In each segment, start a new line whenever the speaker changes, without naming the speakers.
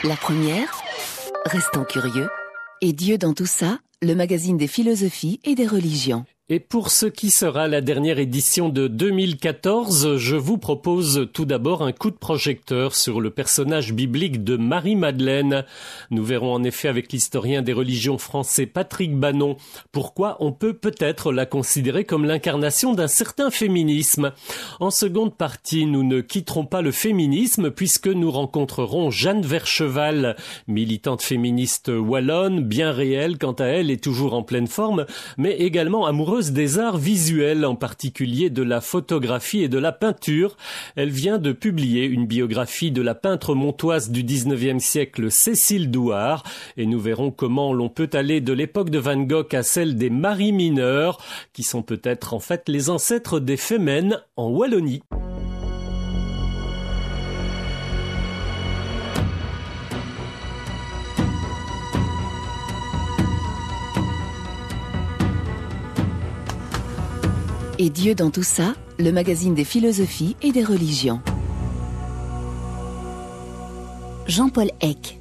La première, restons curieux. Et Dieu dans tout ça, le magazine des philosophies et des religions.
Et pour ce qui sera la dernière édition de 2014, je vous propose tout d'abord un coup de projecteur sur le personnage biblique de Marie-Madeleine. Nous verrons en effet avec l'historien des religions français Patrick Bannon pourquoi on peut peut-être la considérer comme l'incarnation d'un certain féminisme. En seconde partie, nous ne quitterons pas le féminisme puisque nous rencontrerons Jeanne Vercheval, militante féministe wallonne, bien réelle quant à elle et toujours en pleine forme, mais également amoureuse des arts visuels, en particulier de la photographie et de la peinture. Elle vient de publier une biographie de la peintre montoise du 19e siècle Cécile Douard, et nous verrons comment l'on peut aller de l'époque de Van Gogh à celle des Maries mineures, qui sont peut-être en fait les ancêtres des Femmes en Wallonie.
Et Dieu dans tout ça, le magazine des philosophies et des religions. Jean-Paul Eck.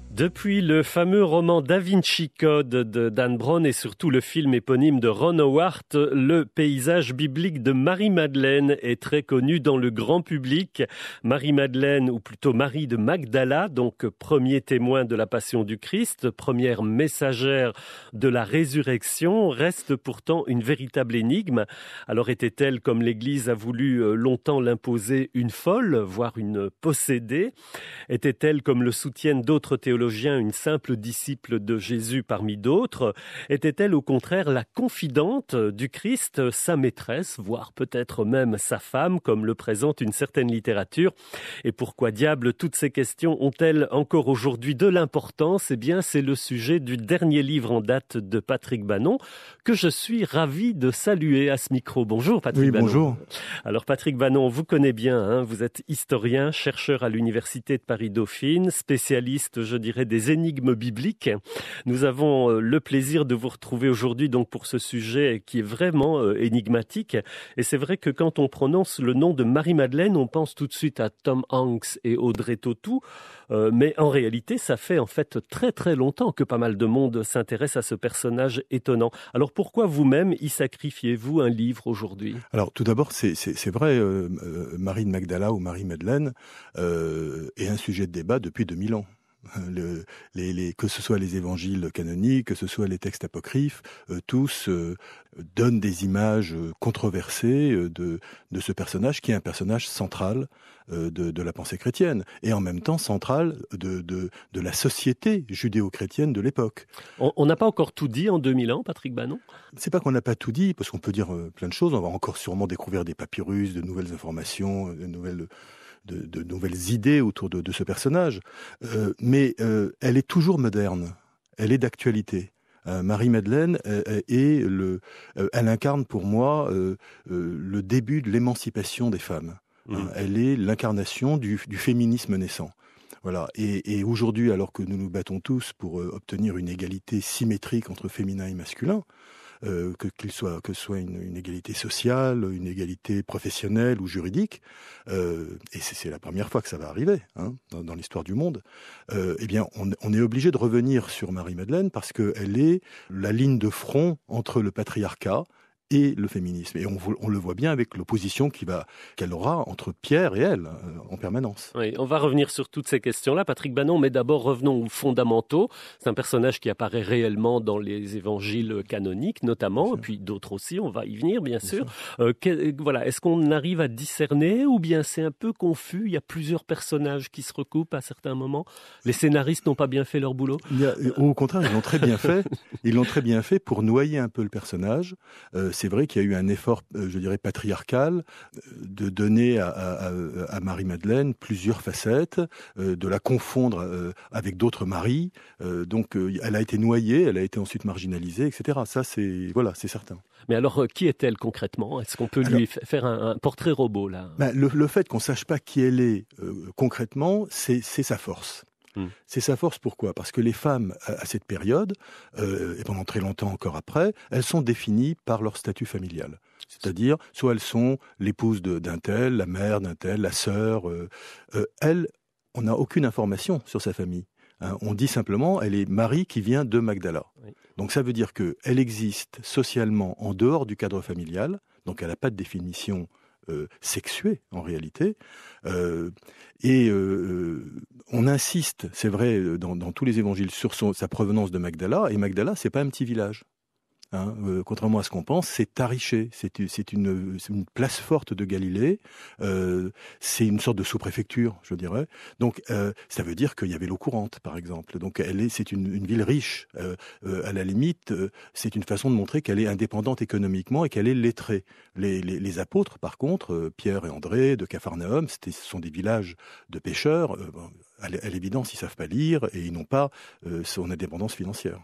Depuis le fameux roman Da Vinci Code de Dan Brown et surtout le film éponyme de Ron Howard, le paysage biblique de Marie-Madeleine est très connu dans le grand public. Marie-Madeleine, ou plutôt Marie de Magdala, donc premier témoin de la passion du Christ, première messagère de la résurrection, reste pourtant une véritable énigme. Alors était-elle, comme l'Église a voulu longtemps l'imposer, une folle, voire une possédée ? Était-elle, comme le soutiennent d'autres théologiens, une simple disciple de Jésus parmi d'autres? Était-elle au contraire la confidente du Christ, sa maîtresse, voire peut-être même sa femme, comme le présente une certaine littérature? Et pourquoi diable toutes ces questions ont-elles encore aujourd'hui de l'importance? Eh bien, c'est le sujet du dernier livre en date de Patrick Bannon, que je suis ravi de saluer à ce micro. Bonjour Patrick Bannon.
Bonjour.
Alors Patrick Bannon, on vous connaît bien, hein, vous êtes historien, chercheur à l'Université de Paris-Dauphine, spécialiste, je dirais, des énigmes bibliques. Nous avons le plaisir de vous retrouver aujourd'hui donc pour ce sujet qui est vraiment énigmatique. Et c'est vrai que quand on prononce le nom de Marie-Madeleine, on pense tout de suite à Tom Hanks et Audrey Tautou. Mais en réalité, ça fait en fait très très longtemps que pas mal de monde s'intéresse à ce personnage étonnant. Alors pourquoi vous-même y sacrifiez-vous un livre aujourd'hui ?
Alors tout d'abord, c'est vrai, Marie de Magdala ou Marie-Madeleine est un sujet de débat depuis 2000 ans. Que ce soit les évangiles canoniques, que ce soit les textes apocryphes, tous donnent des images controversées de ce personnage qui est un personnage central de la pensée chrétienne et en même temps central de la société judéo-chrétienne de l'époque.
On n'a pas encore tout dit en 2000 ans, Patrick Bannon ?
C'est pas qu'on n'a pas tout dit, parce qu'on peut dire plein de choses. On va encore sûrement découvrir des papyrus, de nouvelles informations, de nouvelles idées autour de ce personnage. Mais elle est toujours moderne, elle est d'actualité. Marie-Madeleine elle incarne pour moi le début de l'émancipation des femmes. Elle est l'incarnation du féminisme naissant. Voilà. Et aujourd'hui, alors que nous nous battons tous pour obtenir une égalité symétrique entre féminin et masculin, que ce soit une égalité sociale, une égalité professionnelle ou juridique, et c'est la première fois que ça va arriver dans l'histoire du monde, eh bien on est obligé de revenir sur Marie-Madeleine parce qu'elle est la ligne de front entre le patriarcat et le féminisme. Et on le voit bien avec l'opposition qu'elle aura entre Pierre et elle en permanence.
Oui, on va revenir sur toutes ces questions-là, Patrick Bannon, mais d'abord revenons aux fondamentaux. C'est un personnage qui apparaît réellement dans les évangiles canoniques, notamment, et puis d'autres aussi, on va y venir, bien sûr. Voilà, est-ce qu'on arrive à discerner ou bien c'est un peu confus? Il y a plusieurs personnages qui se recoupent à certains moments. Les scénaristes n'ont pas bien fait leur boulot?
Au contraire, ils l'ont très bien fait. Ils l'ont très bien fait pour noyer un peu le personnage. C'est vrai qu'il y a eu un effort, je dirais, patriarcal de donner à Marie-Madeleine plusieurs facettes, de la confondre avec d'autres maris. Donc, elle a été noyée, elle a été ensuite marginalisée, etc. Ça, c'est certain.
Mais alors, qui est-elle concrètement ? Est-ce qu'on peut lui faire un portrait robot, là ?
Le fait qu'on ne sache pas qui elle est concrètement, c'est sa force. C'est sa force, pourquoi ? Parce que les femmes, à cette période, et pendant très longtemps encore après, elles sont définies par leur statut familial. C'est-à-dire, soit elles sont l'épouse d'un tel, la mère d'un tel, la sœur. Elles on n'a aucune information sur sa famille. On dit simplement, elle est Marie qui vient de Magdala. Oui. Donc ça veut dire qu'elle existe socialement en dehors du cadre familial, donc elle n'a pas de définition sexuée en réalité. On insiste, c'est vrai, dans tous les évangiles, sur sa provenance de Magdala, et Magdala, c'est pas un petit village. Contrairement à ce qu'on pense, c'est Tariché, c'est une place forte de Galilée, c'est une sorte de sous-préfecture, je dirais. Donc ça veut dire qu'il y avait l'eau courante, par exemple. Donc c'est une ville riche. À la limite, c'est une façon de montrer qu'elle est indépendante économiquement et qu'elle est lettrée. Les apôtres, par contre, Pierre et André de Capharnaüm, ce sont des villages de pêcheurs. À l'évidence, ils ne savent pas lire et ils n'ont pas son indépendance financière.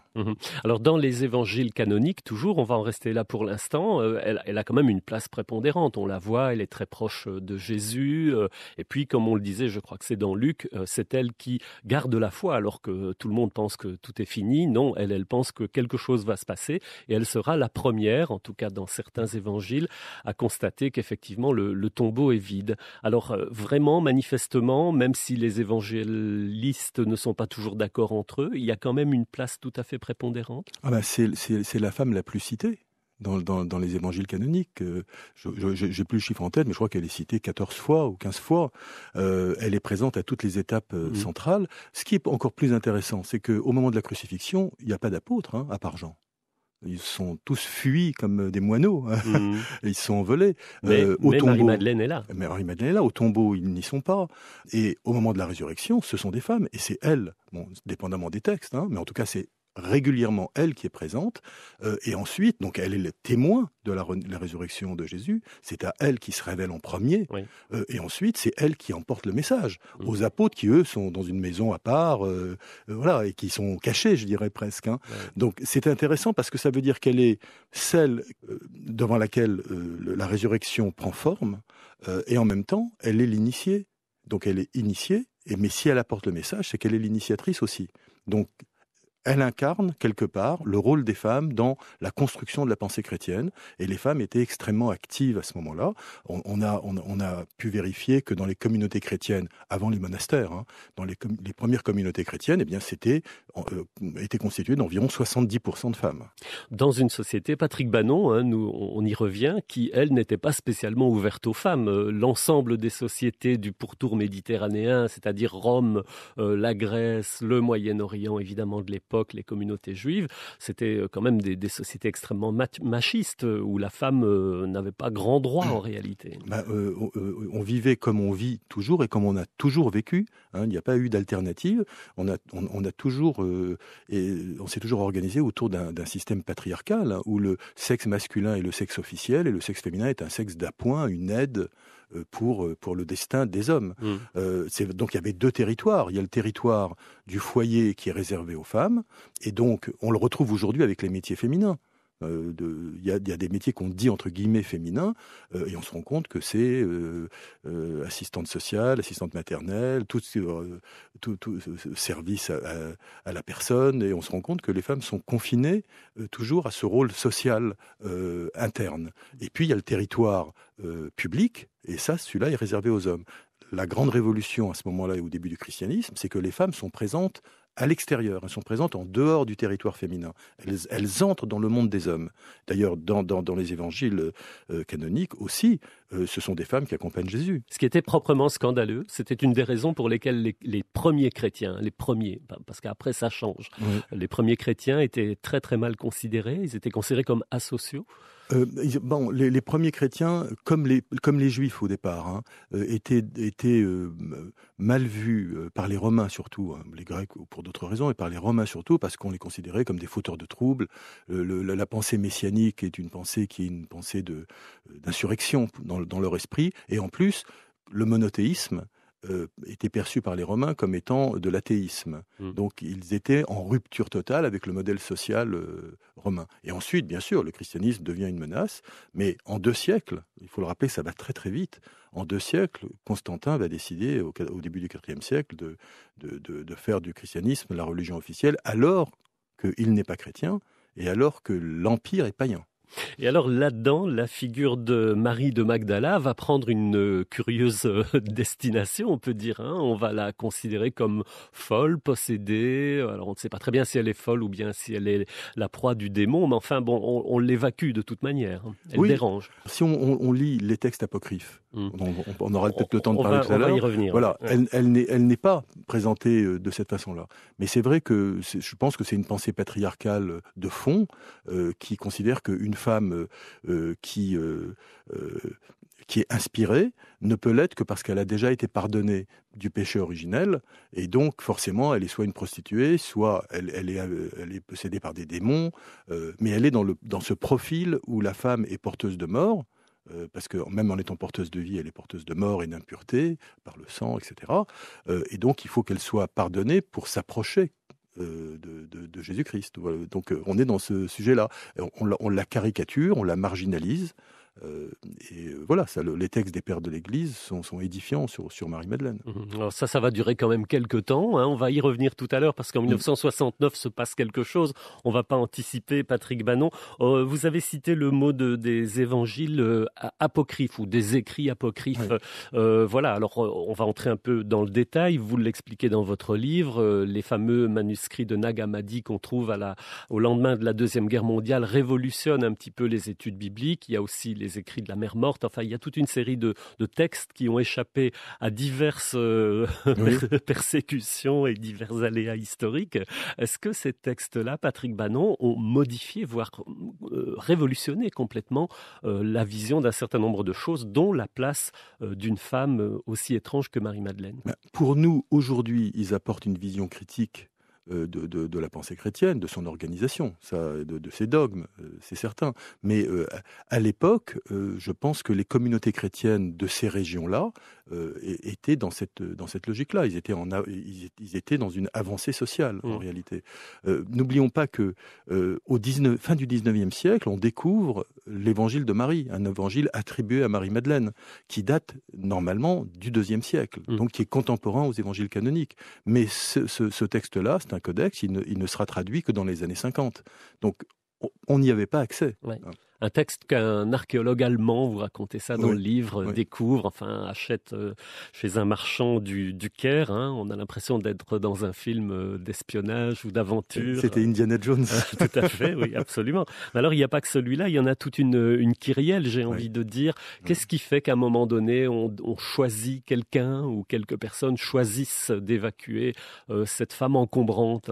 Alors dans les évangiles canoniques, toujours, on va en rester là pour l'instant, elle a quand même une place prépondérante. On la voit, elle est très proche de Jésus. Et puis, comme on le disait, je crois que c'est dans Luc, c'est elle qui garde la foi alors que tout le monde pense que tout est fini. Non, elle pense que quelque chose va se passer et elle sera la première, en tout cas dans certains évangiles, à constater qu'effectivement le tombeau est vide. Alors vraiment, manifestement, même si les évangilistes ne sont pas toujours d'accord entre eux, il y a quand même une place tout à fait prépondérante.
C'est la femme la plus citée dans les évangiles canoniques. Je n'ai plus le chiffre en tête, mais je crois qu'elle est citée 14 fois ou 15 fois. Elle est présente à toutes les étapes centrales. Ce qui est encore plus intéressant, c'est qu'au moment de la crucifixion, il n'y a pas d'apôtres, à part Jean. Ils sont tous fuis comme des moineaux. Ils sont envolés.
Mais Marie-Madeleine est là.
Marie-Madeleine est là. Au tombeau, ils n'y sont pas. Et au moment de la résurrection, ce sont des femmes. Et c'est elles, dépendamment des textes, mais en tout cas, c'est régulièrement elle qui est présente. Et ensuite, donc elle est le témoin de la résurrection de Jésus. C'est à elle qui se révèle en premier. Oui. Et ensuite, c'est elle qui emporte le message aux apôtres qui, eux, sont dans une maison à part, et qui sont cachés, je dirais presque. Ouais. Donc c'est intéressant parce que ça veut dire qu'elle est celle devant laquelle la résurrection prend forme, et en même temps, elle est l'initiée. Donc elle est initiée, mais si elle apporte le message, c'est qu'elle est l'initiatrice aussi. Donc elle incarne, quelque part, le rôle des femmes dans la construction de la pensée chrétienne. Et les femmes étaient extrêmement actives à ce moment-là. On a pu vérifier que dans les communautés chrétiennes, avant les monastères, dans les premières communautés chrétiennes, c'était constitué d'environ 70% de femmes.
Dans une société, Patrick Bannon, on y revient, qui, elle, n'était pas spécialement ouverte aux femmes. L'ensemble des sociétés du pourtour méditerranéen, c'est-à-dire Rome, la Grèce, le Moyen-Orient, évidemment, de l'époque, les communautés juives, c'était quand même des sociétés extrêmement machistes où la femme n'avait pas grand droit en réalité.
On vivait comme on vit toujours et comme on a toujours vécu. Il n'y a pas eu d'alternative. On s'est toujours organisé autour d'un système patriarcal où le sexe masculin est le sexe officiel et le sexe féminin est un sexe d'appoint, une aide pour le destin des hommes. Donc il y avait deux territoires. Il y a le territoire du foyer qui est réservé aux femmes, et donc on le retrouve aujourd'hui avec les métiers féminins. Il y a des métiers qu'on dit entre guillemets féminins, et on se rend compte que c'est assistante sociale, assistante maternelle, tout service à la personne, et on se rend compte que les femmes sont confinées toujours à ce rôle social interne. Et puis il y a le territoire public, et celui-là est réservé aux hommes. La grande révolution à ce moment-là et au début du christianisme, c'est que les femmes sont présentes à l'extérieur, elles sont présentes en dehors du territoire féminin. Elles entrent dans le monde des hommes. D'ailleurs, dans les évangiles canoniques aussi, ce sont des femmes qui accompagnent Jésus.
Ce qui était proprement scandaleux, c'était une des raisons pour lesquelles les premiers chrétiens, parce qu'après ça change, les premiers chrétiens étaient très très mal considérés, ils étaient considérés comme asociaux.
Les premiers chrétiens, comme les juifs au départ, étaient mal vus par les Romains surtout, les Grecs pour d'autres raisons, et par les Romains surtout parce qu'on les considérait comme des fauteurs de troubles. La pensée messianique est une pensée qui est une pensée d'insurrection dans leur esprit, et en plus, le monothéisme était perçu par les Romains comme étant de l'athéisme. Donc ils étaient en rupture totale avec le modèle social romain. Et ensuite, bien sûr, le christianisme devient une menace, mais en 2 siècles, il faut le rappeler, ça va très très vite, en 2 siècles, Constantin va décider au début du IVe siècle de faire du christianisme la religion officielle, alors qu'il n'est pas chrétien et alors que l'empire est païen.
Et alors là-dedans, la figure de Marie de Magdala va prendre une curieuse destination, on peut dire. On va la considérer comme folle, possédée. Alors on ne sait pas très bien si elle est folle ou bien si elle est la proie du démon, mais enfin bon, on l'évacue de toute manière. Elle dérange.
Si on lit les textes apocryphes, on aura peut-être le temps de parler tout à l'heure.
On va y revenir.
Voilà, ouais. Elle n'est pas présentée de cette façon-là. Mais c'est vrai que je pense que c'est une pensée patriarcale de fond qui considère qu'une femme qui est inspirée ne peut l'être que parce qu'elle a déjà été pardonnée du péché originel, et donc forcément elle est soit une prostituée, soit elle est possédée par des démons, mais elle est dans ce profil où la femme est porteuse de mort, parce que même en étant porteuse de vie, elle est porteuse de mort et d'impureté par le sang, etc. Et donc il faut qu'elle soit pardonnée pour s'approcher de Jésus-Christ. Voilà. Donc on est dans ce sujet-là. On la caricature, on la marginalise. Voilà, les textes des pères de l'Église sont édifiants sur Marie-Madeleine.
Alors ça va durer quand même quelques temps. On va y revenir tout à l'heure parce qu'en 1969 se passe quelque chose. On ne va pas anticiper, Patrick Bannon. Vous avez cité le mot des évangiles apocryphes ou des écrits apocryphes. Oui. Voilà, alors on va entrer un peu dans le détail. Vous l'expliquez dans votre livre. Les fameux manuscrits de Nag Hammadi qu'on trouve au lendemain de la Deuxième Guerre mondiale révolutionnent un petit peu les études bibliques. Il y a aussi les écrits de la mer morte. Enfin, il y a toute une série de textes qui ont échappé à diverses persécutions et divers aléas historiques. Est-ce que ces textes-là, Patrick Bannon, ont modifié, voire révolutionné complètement la vision d'un certain nombre de choses, dont la place d'une femme aussi étrange que Marie-Madeleine?
Pour nous, aujourd'hui, ils apportent une vision critique de la pensée chrétienne, de son organisation, de ses dogmes, c'est certain. Mais à l'époque, je pense que les communautés chrétiennes de ces régions-là étaient dans cette logique-là. Ils étaient dans une avancée sociale, en réalité. N'oublions pas que fin du 19e siècle, on découvre l'évangile de Marie, un évangile attribué à Marie-Madeleine, qui date normalement du IIe siècle, donc qui est contemporain aux évangiles canoniques. Mais ce texte-là, c'est un codex, il ne sera traduit que dans les années 50. Donc, on n'y avait pas accès.
Ouais. Un texte qu'un archéologue allemand, vous racontez ça dans le livre, découvre, achète chez un marchand du Caire. On a l'impression d'être dans un film d'espionnage ou d'aventure.
C'était Indiana Jones.
Tout à fait, oui, absolument. Mais alors, il n'y a pas que celui-là, il y en a toute une kyrielle, j'ai envie de dire. Qu'est-ce qui fait qu'à un moment donné, on choisit quelqu'un ou quelques personnes choisissent d'évacuer cette femme encombrante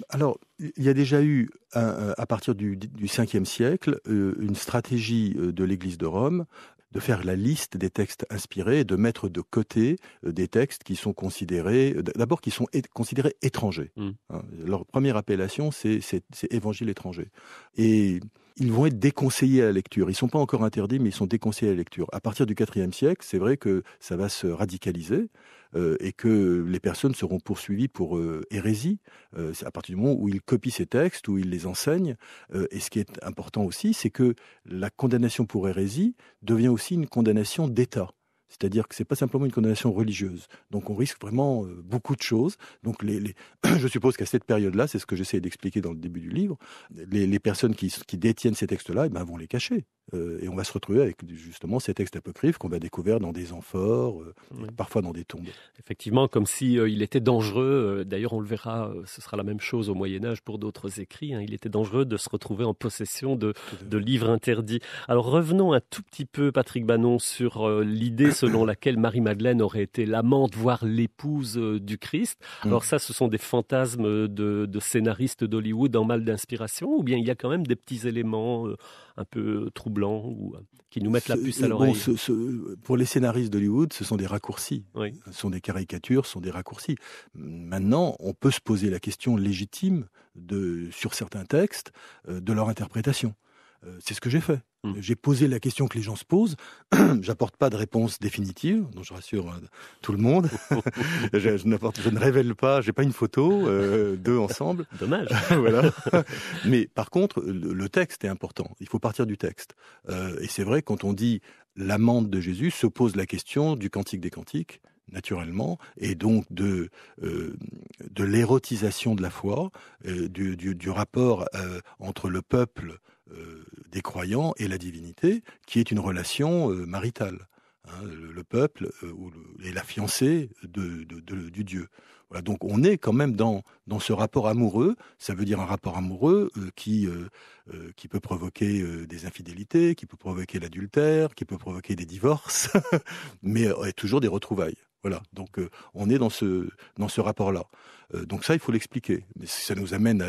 Alors, il y a déjà eu, à partir du 5e siècle, une stratégie de l'Église de Rome de faire la liste des textes inspirés et de mettre de côté des textes qui sont considérés étrangers. Leur première appellation, c'est évangile étranger. Et ils vont être déconseillés à la lecture. Ils ne sont pas encore interdits, mais ils sont déconseillés à la lecture. À partir du IVe siècle, c'est vrai que ça va se radicaliser et que les personnes seront poursuivies pour hérésie. C'est à partir du moment où ils copient ces textes, où ils les enseignent. Et ce qui est important aussi, c'est que la condamnation pour hérésie devient aussi une condamnation d'État. C'est-à-dire que ce n'est pas simplement une condamnation religieuse. Donc on risque vraiment beaucoup de choses. Donc je suppose qu'à cette période-là, c'est ce que j'essaie d'expliquer dans le début du livre, les personnes qui détiennent ces textes-là vont les cacher. Et on va se retrouver avec justement ces textes apocryphes qu'on va découvrir dans des amphores, parfois dans des tombes.
Effectivement, comme s'il était dangereux, d'ailleurs on le verra, ce sera la même chose au Moyen-Âge pour d'autres écrits, il était dangereux de se retrouver en possession de livres interdits. Alors revenons un tout petit peu, Patrick Bannon, sur l'idée selon laquelle Marie-Madeleine aurait été l'amante, voire l'épouse du Christ. Alors ça, ce sont des fantasmes de scénaristes d'Hollywood en mal d'inspiration, ou bien il y a quand même des petits éléments un peu troublants ou qui nous mettent la puce à l'oreille?
Pour les scénaristes d'Hollywood, ce sont des raccourcis.
Oui.
Ce sont des caricatures, ce sont des raccourcis. Maintenant, on peut se poser la question légitime sur certains textes de leur interprétation. C'est ce que j'ai fait. J'ai posé la question que les gens se posent. J'apporte pas de réponse définitive, donc je rassure tout le monde. je ne révèle pas, j'ai pas une photo d'eux ensemble.
Dommage.
Voilà. Mais par contre, le texte est important. Il faut partir du texte. Et c'est vrai, quand on dit l'amante de Jésus, se pose la question du Cantique des Cantiques, naturellement, et donc de l'érotisation de la foi, du rapport entre le peuple des croyants et la divinité, qui est une relation maritale. Hein, le peuple et la fiancée du Dieu. Voilà, donc on est quand même dans ce rapport amoureux. Ça veut dire un rapport amoureux qui peut provoquer des infidélités, qui peut provoquer l'adultère, qui peut provoquer des divorces, mais toujours des retrouvailles. Voilà, donc on est dans ce rapport-là. Donc ça, il faut l'expliquer. Mais ça nous amène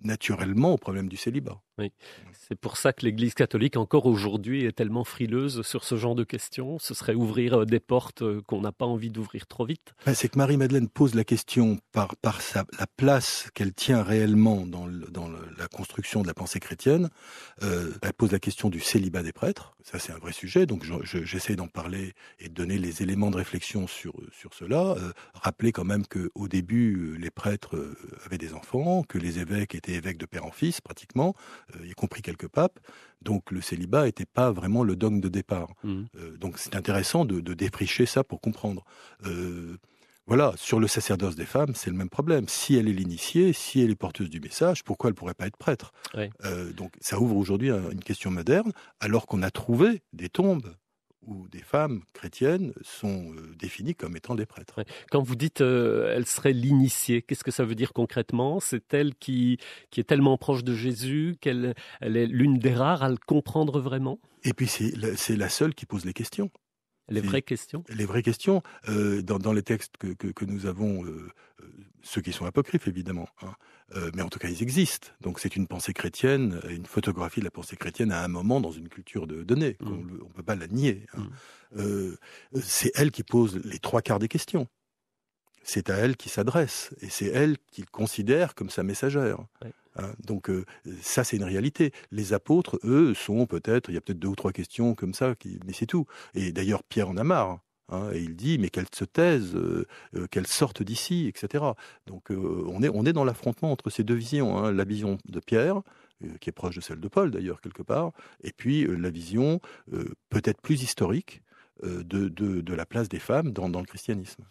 naturellement au problème du célibat.
Oui. C'est pour ça que l'Église catholique, encore aujourd'hui, est tellement frileuse sur ce genre de questions. Ce serait ouvrir des portes qu'on n'a pas envie d'ouvrir trop vite.
C'est que Marie-Madeleine pose la question par la place qu'elle tient réellement dans la construction de la pensée chrétienne. Elle pose la question du célibat des prêtres. Ça, c'est un vrai sujet. Donc, j'essaie d'en parler et de donner les éléments de réflexion sur cela. Rappeler quand même qu'au début, les prêtres avaient des enfants, que les évêques étaient évêques de père en fils, pratiquement, y compris quelques papes. Donc le célibat n'était pas vraiment le dogme de départ. Donc c'est intéressant de défricher ça pour comprendre. Voilà, sur le sacerdoce des femmes, c'est le même problème. Si elle est l'initiée, si elle est porteuse du message, pourquoi elle ne pourrait pas être prêtre? Oui. Donc ça ouvre aujourd'hui une question moderne, alors qu'on a trouvé des tombes où des femmes chrétiennes sont définies comme étant des prêtres.
Ouais. Quand vous dites elle serait l'initiée, qu'est-ce que ça veut dire concrètement? C'est elle qui est tellement proche de Jésus qu'elle est l'une des rares à le comprendre vraiment?
Et puis c'est la seule qui pose les questions.
Les vraies questions?
Les vraies questions. Dans les textes que nous avons, ceux qui sont apocryphes évidemment, hein, mais en tout cas ils existent. Donc c'est une pensée chrétienne, une photographie de la pensée chrétienne à un moment dans une culture donnée. On ne peut pas la nier. Hein. C'est elle qui pose les 3/4 des questions. C'est à elle qui s'adresse et c'est elle qu'il considère comme sa messagère. Ouais. Hein, donc ça c'est une réalité. Les apôtres, eux, sont il y a peut-être 2 ou 3 questions comme ça, mais c'est tout. Et d'ailleurs Pierre en a marre. Hein, et il dit mais qu'elle se taise, qu'elle sorte d'ici, etc. Donc on est dans l'affrontement entre ces deux visions. Hein, la vision de Pierre, qui est proche de celle de Paul d'ailleurs quelque part, et puis la vision peut-être plus historique de la place des femmes dans le christianisme.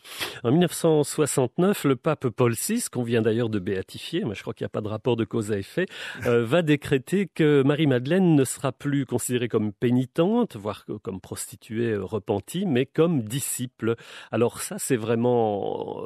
En 1969, le pape Paul VI, qu'on vient d'ailleurs de béatifier, mais je crois qu'il n'y a pas de rapport de cause à effet, va décréter que Marie-Madeleine ne sera plus considérée comme pénitente, voire comme prostituée repentie, mais comme disciple. Alors ça, c'est vraiment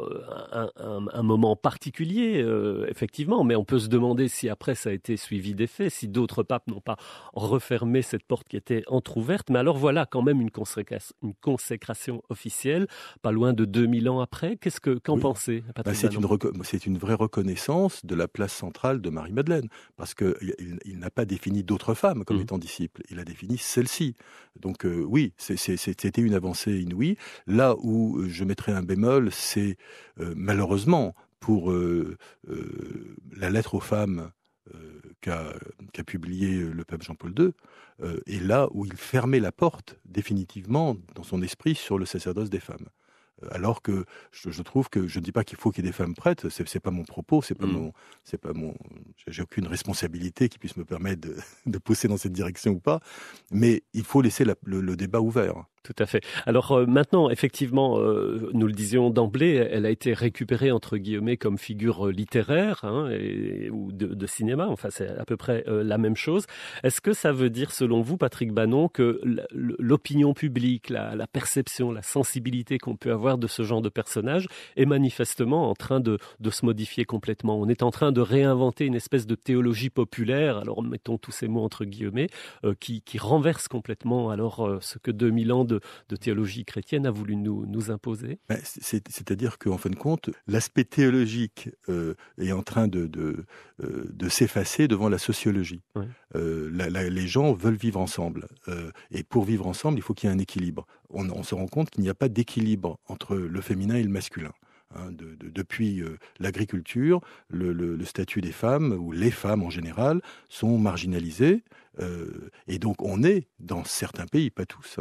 un moment particulier, effectivement, mais on peut se demander si après ça a été suivi des faits, si d'autres papes n'ont pas refermé cette porte qui était entrouverte. Mais alors voilà quand même une consécration officielle, pas loin de 2000 ans après. Qu'en pensez, Patrick Bannon?
C'est une vraie reconnaissance de la place centrale de Marie-Madeleine, parce qu'il n'a pas défini d'autres femmes comme étant disciples, il a défini celle-ci. Donc oui, c'était une avancée inouïe. Là où je mettrais un bémol, c'est malheureusement pour la lettre aux femmes qu'a publié le pape Jean-Paul II, et là où il fermait la porte définitivement dans son esprit sur le sacerdoce des femmes. Alors que je trouve que je ne dis pas qu'il faut qu'il y ait des femmes prêtres, c'est pas mon propos, j'ai aucune responsabilité qui puisse me permettre de pousser dans cette direction ou pas, mais il faut laisser le débat ouvert.
Tout à fait. Alors maintenant, effectivement, nous le disions d'emblée, elle a été récupérée entre guillemets comme figure littéraire ou de cinéma. Enfin, c'est à peu près la même chose. Est-ce que ça veut dire, selon vous, Patrick Bannon, que l'opinion publique, la perception, la sensibilité qu'on peut avoir de ce genre de personnage est manifestement en train de se modifier complètement? On est en train de réinventer une espèce de théologie populaire, alors mettons tous ces mots entre guillemets, qui renverse complètement alors ce que 2000 ans de théologie chrétienne a voulu nous imposer.
C'est-à-dire qu'en fin de compte, l'aspect théologique est en train de s'effacer devant la sociologie. Oui. Les gens veulent vivre ensemble. Et pour vivre ensemble, il faut qu'il y ait un équilibre. On se rend compte qu'il n'y a pas d'équilibre entre le féminin et le masculin. Hein, depuis l'agriculture, le statut des femmes, ou les femmes en général, sont marginalisées. Et donc on est, dans certains pays, pas tous,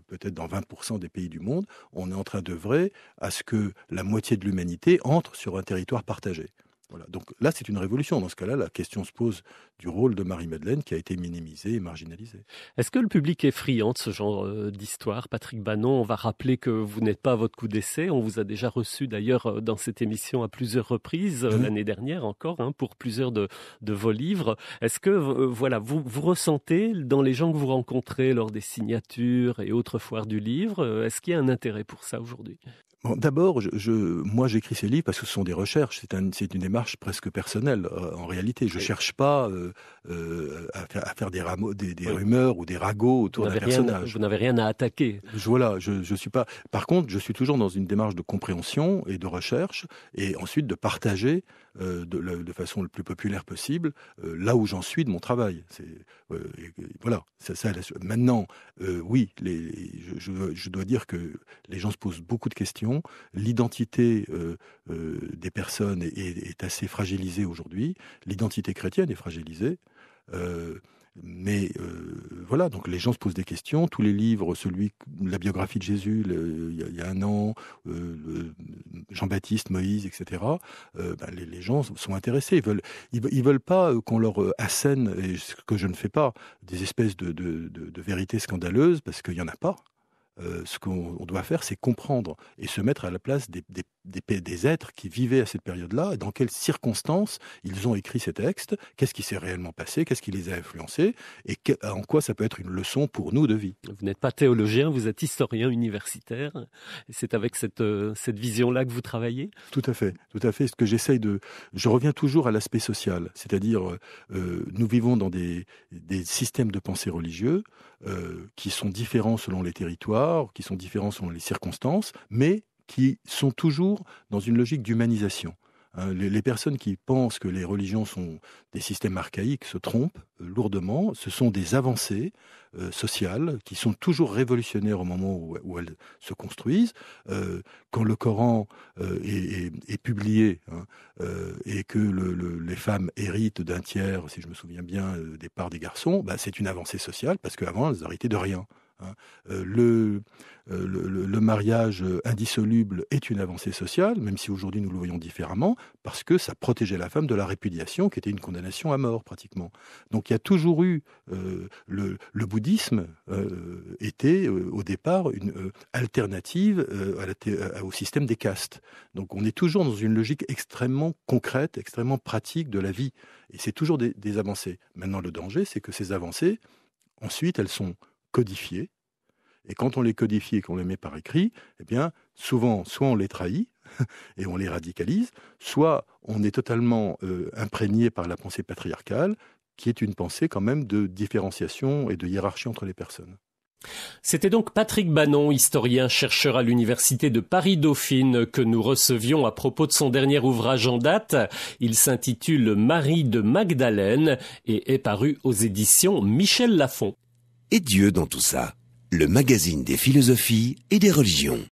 peut-être dans 20% des pays du monde, on est en train d'œuvrer à ce que la moitié de l'humanité entre sur un territoire partagé. Voilà. Donc là, c'est une révolution. Dans ce cas-là, la question se pose du rôle de Marie-Madeleine qui a été minimisé et marginalisé.
Est-ce que le public est friand de ce genre d'histoire? Patrick Bannon, on va rappeler que vous n'êtes pas à votre coup d'essai. On vous a déjà reçu d'ailleurs dans cette émission à plusieurs reprises, l'année dernière encore, pour plusieurs de vos livres. Est-ce que vous ressentez dans les gens que vous rencontrez lors des signatures et autres foires du livre, est-ce qu'il y a un intérêt pour ça aujourd'hui?
Bon, d'abord, moi, j'écris ces livres parce que ce sont des recherches. C'est une démarche presque personnelle. En réalité, je cherche pas à faire des rumeurs ou des ragots autour d'un personnage.
Vous n'avez rien à attaquer.
Je suis pas. Par contre, je suis toujours dans une démarche de compréhension et de recherche, et ensuite de partager de façon le plus populaire possible là où j'en suis de mon travail. Voilà. Maintenant, oui, je dois dire que les gens se posent beaucoup de questions. L'identité des personnes est assez fragilisée aujourd'hui. L'identité chrétienne est fragilisée. Voilà, donc les gens se posent des questions. Tous les livres, la biographie de Jésus, il y a un an, Jean-Baptiste, Moïse, etc. Les gens sont intéressés. Ils veulent pas qu'on leur assène, et ce que je ne fais pas, des espèces de vérités scandaleuses, parce qu'il y en a pas. Ce qu'on doit faire, c'est comprendre et se mettre à la place des êtres qui vivaient à cette période-là, dans quelles circonstances ils ont écrit ces textes, qu'est-ce qui s'est réellement passé, qu'est-ce qui les a influencés, et en quoi ça peut être une leçon pour nous de vie.
Vous n'êtes pas théologien, vous êtes historien universitaire, et c'est avec cette vision-là que vous travaillez?
Tout à fait. Ce que je reviens toujours à l'aspect social, c'est-à-dire nous vivons dans des systèmes de pensée religieux qui sont différents selon les territoires, qui sont différents selon les circonstances, mais qui sont toujours dans une logique d'humanisation. Les personnes qui pensent que les religions sont des systèmes archaïques se trompent lourdement. Ce sont des avancées sociales qui sont toujours révolutionnaires au moment où elles se construisent. Quand le Coran est publié et que les femmes héritent d'un tiers, si je me souviens bien, des parts des garçons, c'est une avancée sociale parce qu'avant elles héritaient de rien. Le mariage indissoluble est une avancée sociale, même si aujourd'hui nous le voyons différemment, parce que ça protégeait la femme de la répudiation, qui était une condamnation à mort pratiquement. Donc il y a toujours eu le bouddhisme était au départ une alternative au système des castes. Donc on est toujours dans une logique extrêmement concrète, extrêmement pratique de la vie, et c'est toujours des avancées. Maintenant le danger, c'est que ces avancées, ensuite elles sont codifiées. Et quand on les codifie et qu'on les met par écrit, eh bien, souvent, soit on les trahit et on les radicalise, soit on est totalement imprégné par la pensée patriarcale, qui est une pensée quand même de différenciation et de hiérarchie entre les personnes.
C'était donc Patrick Bannon, historien, chercheur à l'université de Paris-Dauphine, que nous recevions à propos de son dernier ouvrage en date. Il s'intitule Marie de Magdalène et est paru aux éditions Michel Lafon.
Et Dieu dans tout ça, le magazine des philosophies et des religions.